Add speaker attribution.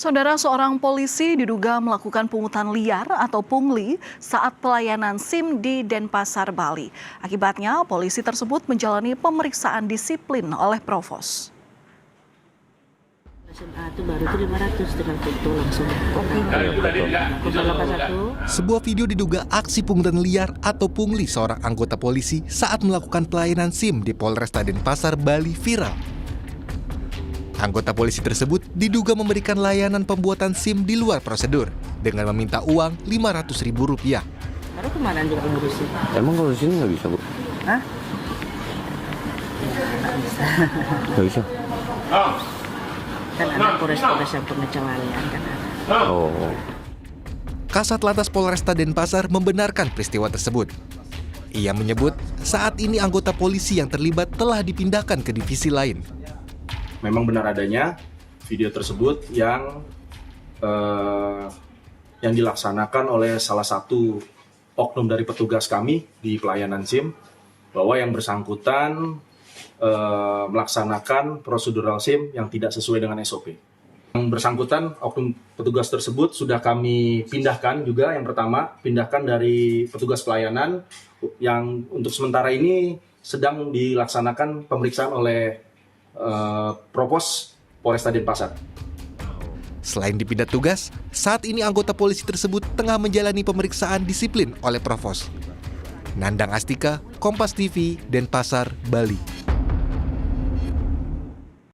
Speaker 1: Saudara, seorang polisi diduga melakukan pungutan liar atau pungli saat pelayanan SIM di Denpasar, Bali. Akibatnya, polisi tersebut menjalani pemeriksaan disiplin oleh Provos.
Speaker 2: Itu baru itu 500 dengan foto langsung.
Speaker 3: Sebuah video diduga aksi pungutan liar atau pungli seorang anggota polisi saat melakukan pelayanan SIM di Polresta Denpasar, Bali viral. Anggota polisi tersebut diduga memberikan layanan pembuatan SIM di luar prosedur dengan meminta uang Rp500.000.
Speaker 2: Baru kemarin juga ngurusin.
Speaker 4: Emang kalau di sini nggak bisa, Bu?
Speaker 2: Hah? Nggak bisa.
Speaker 4: Nggak bisa?
Speaker 2: Kan ada polres-polres yang pengecualian kan ada.
Speaker 4: Oh.
Speaker 3: Kasat Lantas Polresta Denpasar membenarkan peristiwa tersebut. Ia menyebut saat ini anggota polisi yang terlibat telah dipindahkan ke divisi lain.
Speaker 5: Memang benar adanya video tersebut yang dilaksanakan oleh salah satu oknum dari petugas kami di pelayanan SIM, bahwa yang bersangkutan melaksanakan prosedural SIM yang tidak sesuai dengan SOP. Yang bersangkutan, oknum petugas tersebut sudah kami pindahkan juga. Yang pertama, pindahkan dari petugas pelayanan yang untuk sementara ini sedang dilaksanakan pemeriksaan oleh Provos Polresta Denpasar.
Speaker 3: Selain dipindah tugas, saat ini anggota polisi tersebut tengah menjalani pemeriksaan disiplin oleh Provos. Nandang Astika, Kompas TV, Denpasar, Bali.